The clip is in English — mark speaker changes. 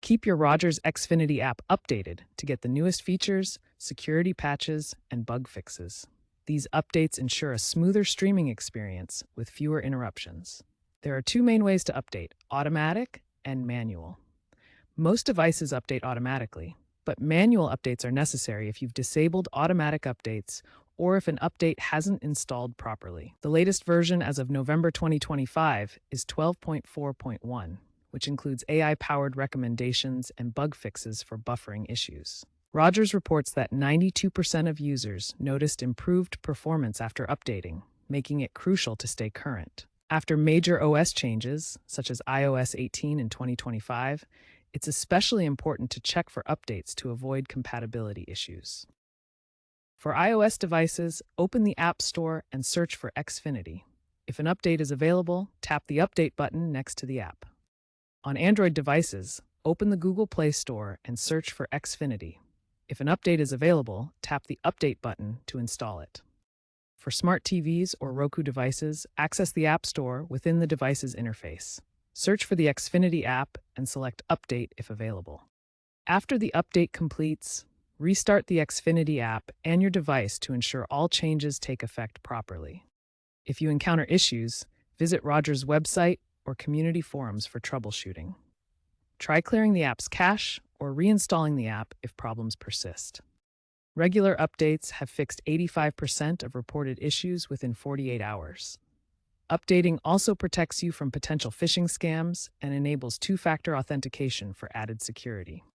Speaker 1: Keep your Rogers Xfinity app updated to get the newest features, security patches, and bug fixes. These updates ensure a smoother streaming experience with fewer interruptions. There are two main ways to update: automatic and manual. Most devices update automatically, but manual updates are necessary if you've disabled automatic updates or if an update hasn't installed properly. The latest version as of November 2025 is 12.4.1, which includes AI-powered recommendations and bug fixes for buffering issues. Rogers reports that 92% of users noticed improved performance after updating, making it crucial to stay current. After major OS changes, such as iOS 18 in 2025, it's especially important to check for updates to avoid compatibility issues. For iOS devices, open the App Store and search for Xfinity. If an update is available, tap the Update button next to the app. On Android devices, open the Google Play Store and search for Xfinity. If an update is available, tap the Update button to install it. For smart TVs or Roku devices, access the App Store within the device's interface. Search for the Xfinity app and select Update if available. After the update completes, restart the Xfinity app and your device to ensure all changes take effect properly. If you encounter issues, visit Rogers' website or community forums for troubleshooting. Try clearing the app's cache or reinstalling the app if problems persist. Regular updates have fixed 85% of reported issues within 48 hours. Updating also protects you from potential phishing scams and enables two-factor authentication for added security.